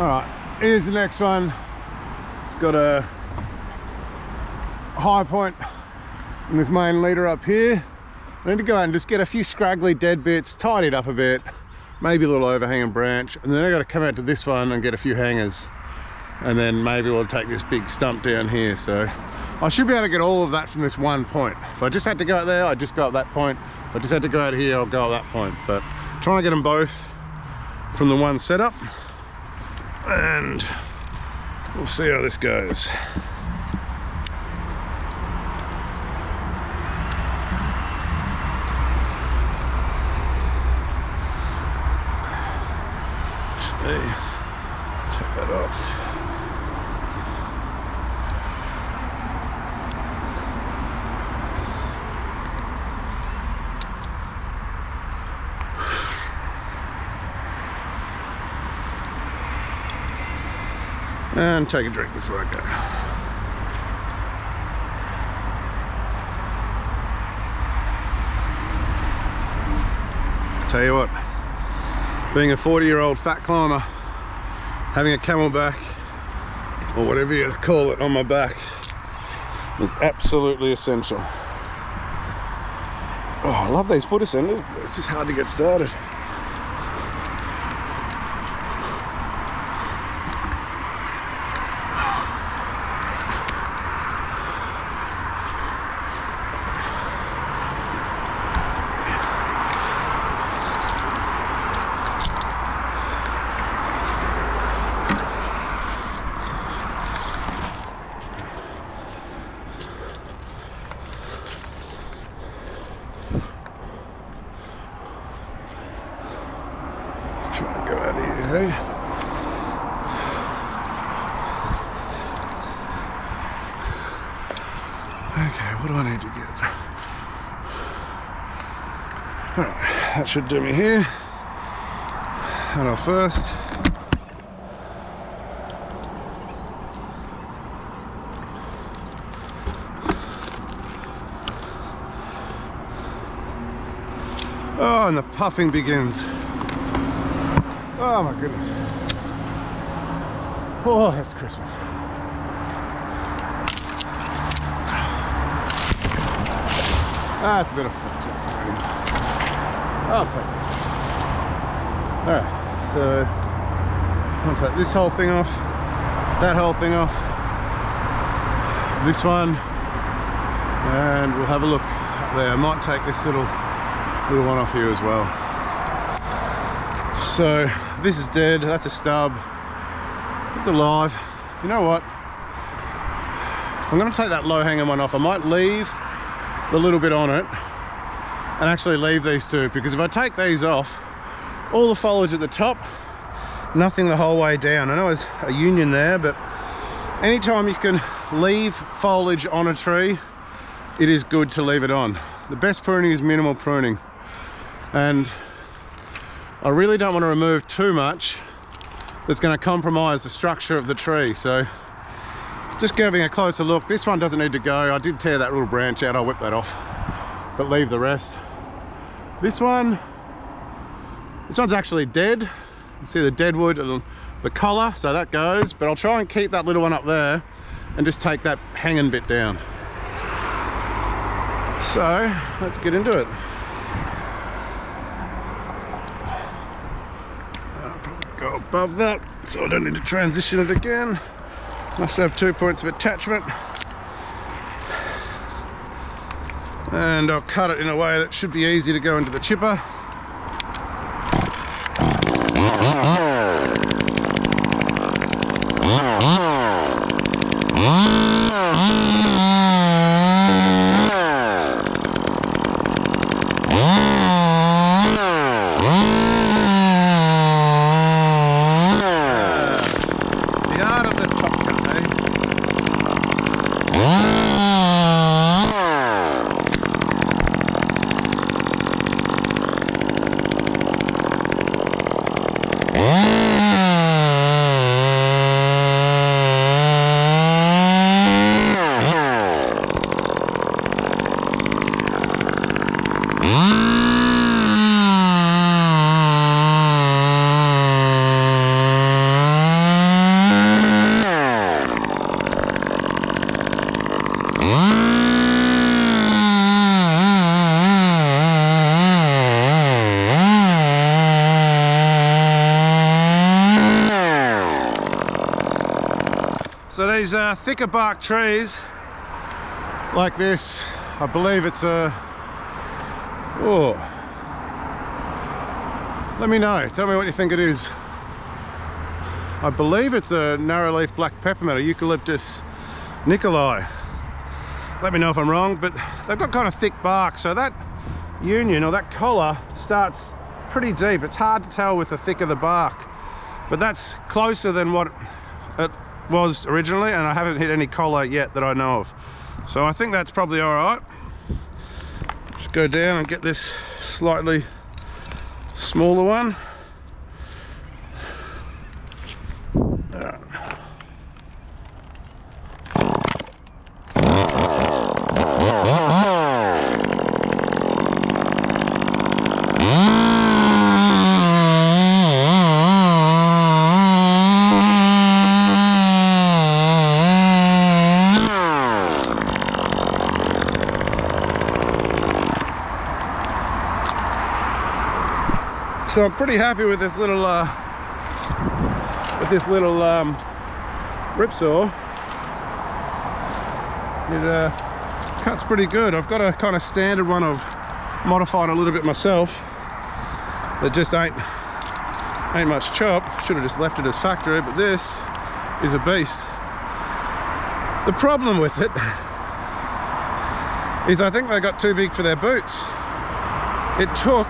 Alright, here's the next one. Got a high point in this main leader up here. I need to go out and just get a few scraggly dead bits, tidy it up a bit, maybe a little overhanging branch, and then I got to come out to this one and get a few hangers, and then maybe we'll take this big stump down here. So I should be able to get all of that from this one point. If I just had to go out there, I'd just go up that point. If I just had to go out here, I'll go at that point. But trying to get them both from the one setup, and we'll see how this goes. Take that off. And take a drink before I go. Tell you what, being a 40-year-old fat climber, having a camelback, or whatever you call it, on my back is absolutely essential. Oh, I love these foot ascenders, but it's just hard to get started. Okay, what do I need to get? Alright, that should do me here. And I'll first oh, and the puffing begins. Oh my goodness. Oh, that's Christmas. That's a bit of fun. I'll take it. Alright, so I'll take this whole thing off, that whole thing off, this one, and we'll have a look up there. I might take this little one off here as well. So this is dead, that's a stub, it's alive. You know what? If I'm going to take that low hanging one off, I might leave the little bit on it and actually leave these two, because if I take these off, all the foliage at the top, nothing the whole way down. I know there's a union there, but anytime you can leave foliage on a tree, it is good to leave it on. The best pruning is minimal pruning, and I really don't want to remove too much that's going to compromise the structure of the tree. So just giving a closer look, this one doesn't need to go. I did tear that little branch out, I'll whip that off, but leave the rest. This one's actually dead. You see the deadwood and the collar, so that goes, but I'll try and keep that little one up there and just take that hanging bit down. So let's get into it. I'll probably go above that so I don't need to transition it again. Must have 2 points of attachment. And I'll cut it in a way that should be easy to go into the chipper. these thicker bark trees like this, I believe it's a, oh, let me know, tell me what you think it is. I believe it's a narrow leaf black peppermint, or Eucalyptus nicolai. Let me know if I'm wrong, but they've got kind of thick bark, so that union or that collar starts pretty deep. It's hard to tell with the thicker the bark, but that's closer than what it was originally, and I haven't hit any collar yet that I know of. So I think that's probably all right. Just go down and get this slightly smaller one. So I'm pretty happy with this little ripsaw. It cuts pretty good. I've got a kind of standard one I've modified a little bit myself that just ain't much chop. Should have just left it as factory, but this is a beast. The problem with it is I think they got too big for their boots. It took,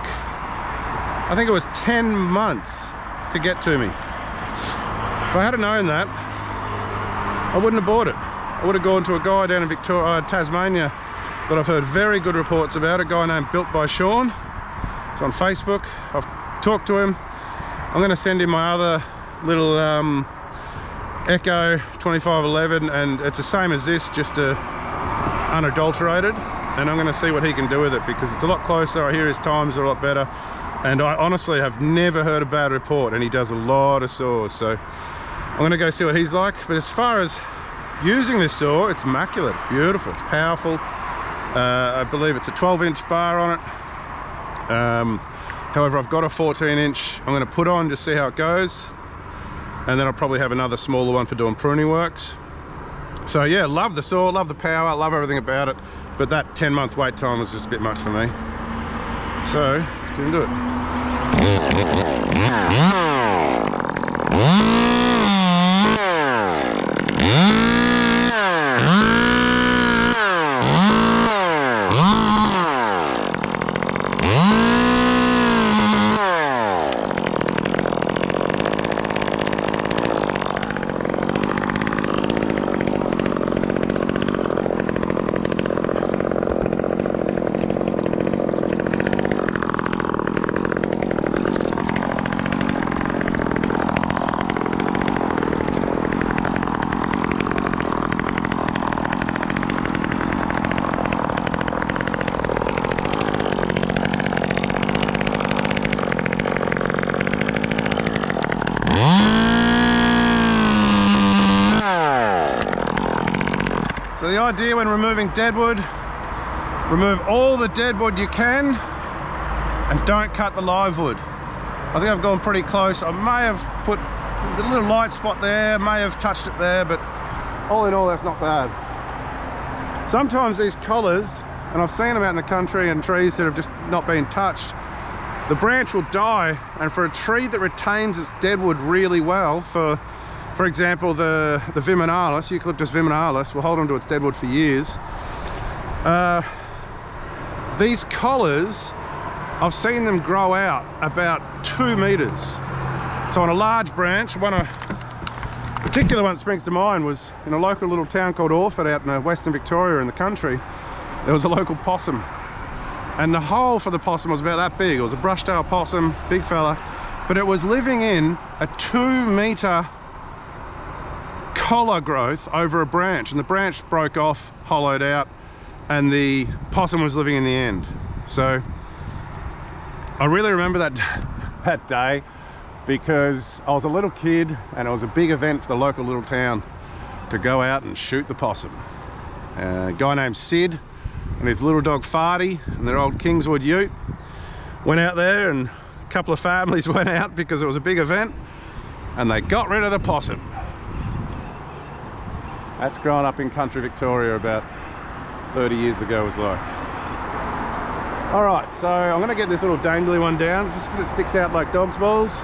I think it was 10 months to get to me. If I had known that, I wouldn't have bought it. I would have gone to a guy down in Tasmania that I've heard very good reports about, a guy named Built by Sean. It's on Facebook. I've talked to him. I'm going to send him my other little Echo 2511, and it's the same as this, just unadulterated, and I'm going to see what he can do with it, because it's a lot closer. I hear his times are a lot better. And I honestly have never heard a bad report, and he does a lot of saws, so I'm gonna go see what he's like. But as far as using this saw, it's immaculate, it's beautiful, it's powerful. I believe it's a 12-inch bar on it. However, I've got a 14-inch I'm gonna put on, just see how it goes. And then I'll probably have another smaller one for doing pruning works. So yeah, love the saw, love the power, love everything about it. But that 10-month wait time was just a bit much for me. So let's get into it. So the idea when removing deadwood, remove all the deadwood you can and don't cut the live wood. I think I've gone pretty close. I may have put a little light spot there, may have touched it there, but all in all that's not bad. Sometimes these collars, and I've seen them out in the country and trees that have just not been touched, the branch will die, and for a tree that retains its deadwood really well, for example, the viminalis, Eucalyptus viminalis, will hold on to its deadwood for years. These collars, I've seen them grow out about 2 meters. So on a large branch, a particular one that springs to mind was in a local little town called Orford out in Western Victoria in the country. There was a local possum, and the hole for the possum was about that big. It was a brush-tailed possum, big fella, but it was living in a 2 meter collar growth over a branch, and the branch broke off, hollowed out, and the possum was living in the end. So I really remember that day, because I was a little kid and it was a big event for the local little town to go out and shoot the possum. A guy named Sid and his little dog Farty and their old Kingswood ute went out there, and a couple of families went out because it was a big event, and they got rid of the possum. That's growing up in country Victoria about 30 years ago was like. Alright, so I'm going to get this little dangly one down just because it sticks out like dog's balls.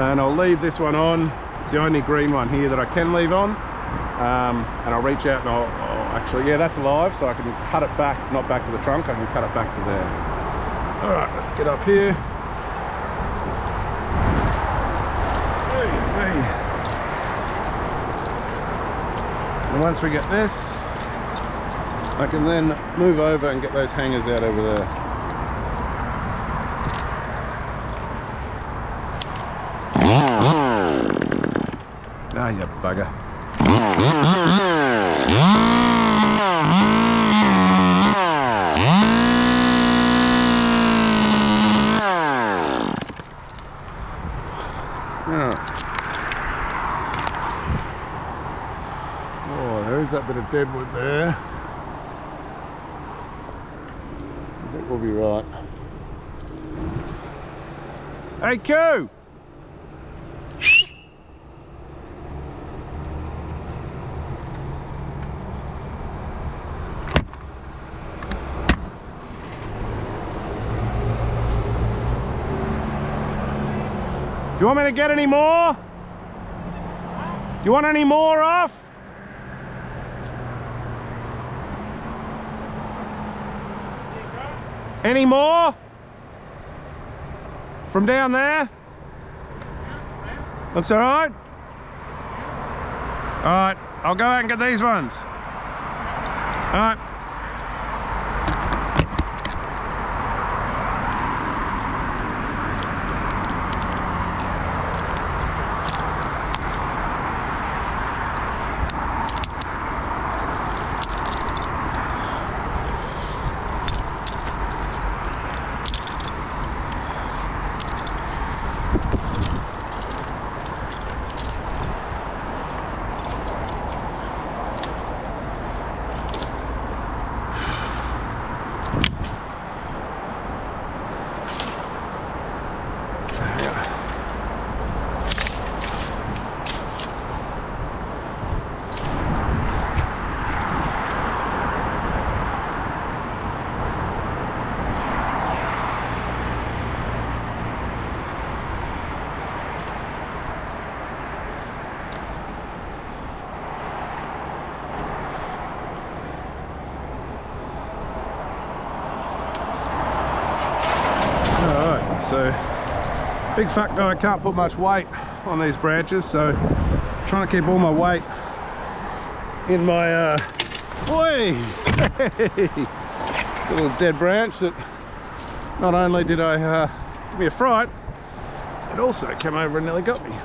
And I'll leave this one on. It's the only green one here that I can leave on. And I'll reach out and I'll actually, yeah, that's live, so I can cut it back, not back to the trunk, I can cut it back to there. Alright, let's get up here. And once we get this, I can then move over and get those hangers out over there. Ah, you bugger. Oh, there is that bit of deadwood there. I think we'll be right. Hey, Q! You want me to get any more? You want any more off? Any more? From down there? Looks all right? All right, I'll go out and get these ones. All right. So, big fat guy, can't put much weight on these branches, so trying to keep all my weight in my little dead branch that not only did I give me a fright, it also came over and nearly got me.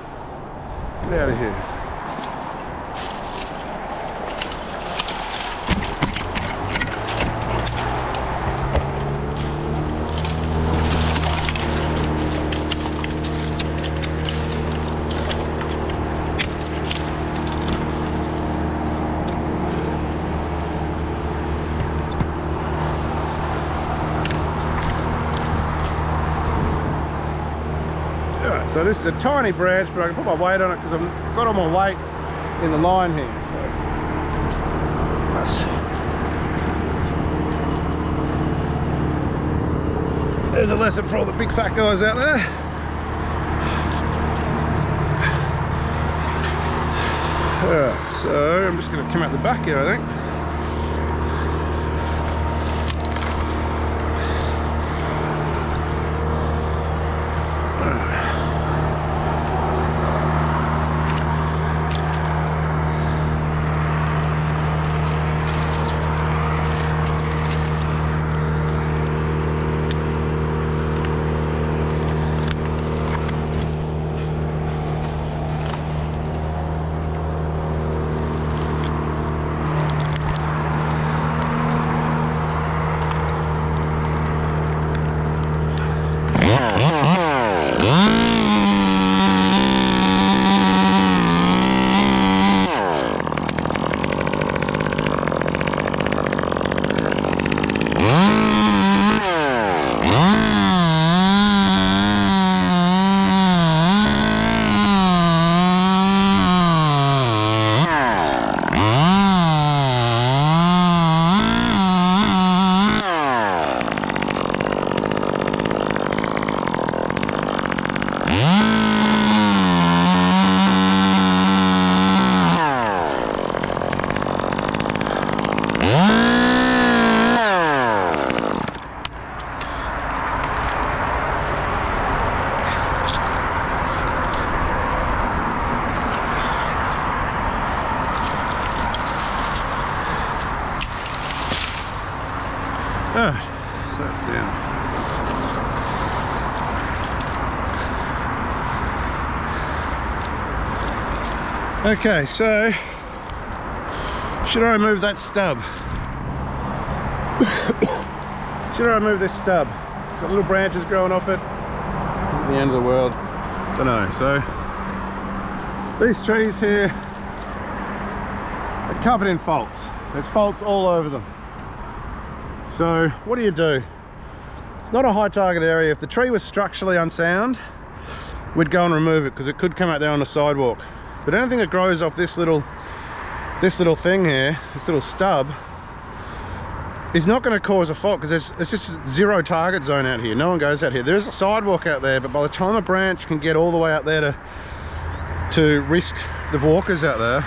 Get out of here. So this is a tiny branch, but I can put my weight on it because I've got all my weight in the line here. So there's a lesson for all the big fat guys out there. Alright, so I'm just going to come out the back here, I think. Okay, so should I remove that stub? Should I remove this stub? It's got little branches growing off it. This is the end of the world. Don't know. So these trees here are covered in faults. There's faults all over them. So what do? It's not a high target area. If the tree was structurally unsound, we'd go and remove it because it could come out there on the sidewalk. But anything that grows off this little thing here, this little stub, is not going to cause a fault because it's just zero target zone out here. No one goes out here. There is a sidewalk out there, but by the time a branch can get all the way out there to risk the walkers out there,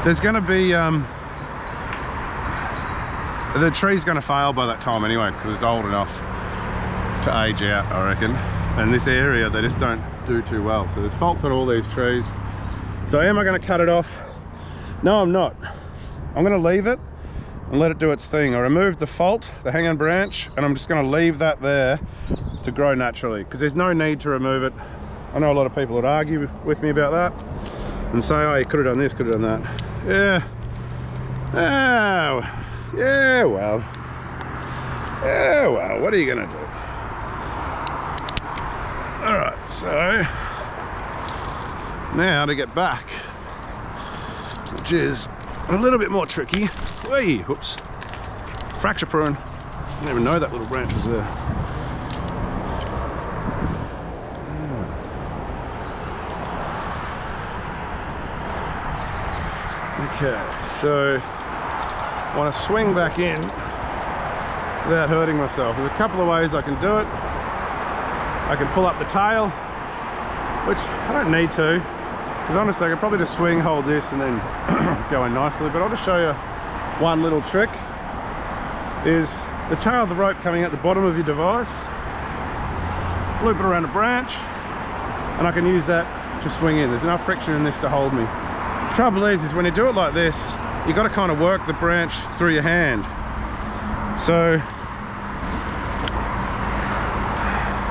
there's going to be the tree's going to fail by that time anyway because it's old enough to age out, I reckon. And this area, they just don't do too well. So there's faults on all these trees. So am I going to cut it off? No, I'm not. I'm going to leave it and let it do its thing. I removed the fault, the hanging branch, and I'm just going to leave that there to grow naturally because there's no need to remove it. I know a lot of people would argue with me about that and say, oh, you could have done this, could have done that. Yeah. Oh, yeah, well. Yeah, well, what are you going to do? All right, so now to get back, which is a little bit more tricky. Whee, whoops. Fracture prune. I didn't even know that little branch was there. Okay, so I want to swing back in without hurting myself. There's a couple of ways I can do it. I can pull up the tail, which I don't need to, because honestly I could probably just swing, hold this, and then go in nicely. But I'll just show you one little trick. Is the tail of the rope coming out the bottom of your device, loop it around a branch, and I can use that to swing in. There's enough friction in this to hold me. The trouble is when you do it like this, you got to kind of work the branch through your hand. So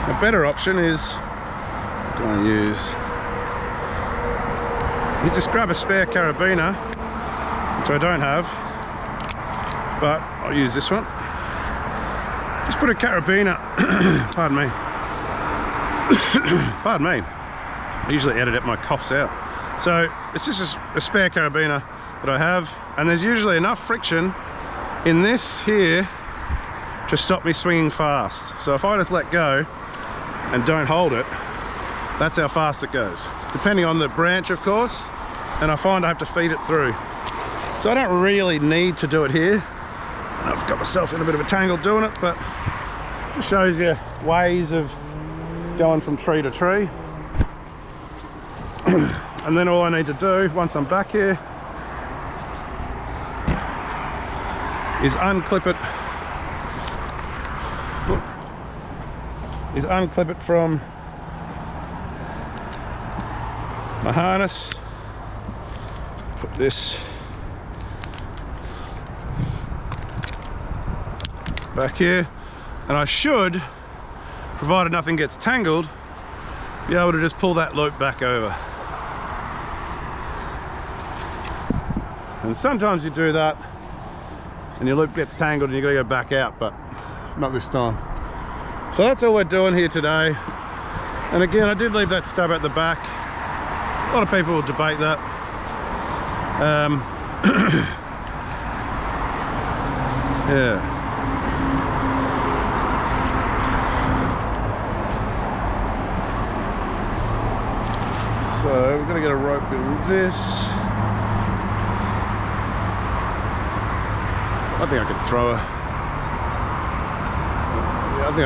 a better option is, what do I use? You just grab a spare carabiner, which I don't have, but I'll use this one. Just put a carabiner, pardon me, pardon me. I usually edit my coughs out. So it's just a spare carabiner that I have, and there's usually enough friction in this here to stop me swinging fast. So if I just let go and don't hold it, that's how fast it goes. Depending on the branch, of course, and I find I have to feed it through. So I don't really need to do it here. And I've got myself in a bit of a tangle doing it, but it just shows you ways of going from tree to tree. And then all I need to do, once I'm back here, is unclip it from my harness, put this back here, and I should, provided nothing gets tangled, be able to just pull that loop back over. And sometimes you do that and your loop gets tangled and you gotta go back out, but not this time. So that's all we're doing here today. And again, I did leave that stub at the back. A lot of people will debate that. Yeah. So we're gonna get a rope with this. I think I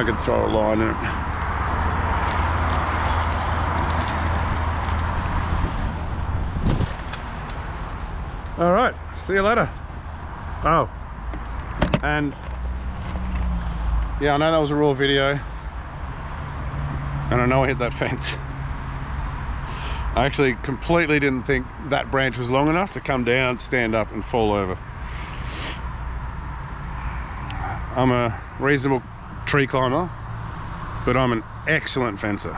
could throw a line in it. All right, see you later. Oh, and yeah, I know that was a raw video, and I know I hit that fence. I actually completely didn't think that branch was long enough to come down, stand up, and fall over. I'm a reasonable tree climber, but I'm an excellent fencer.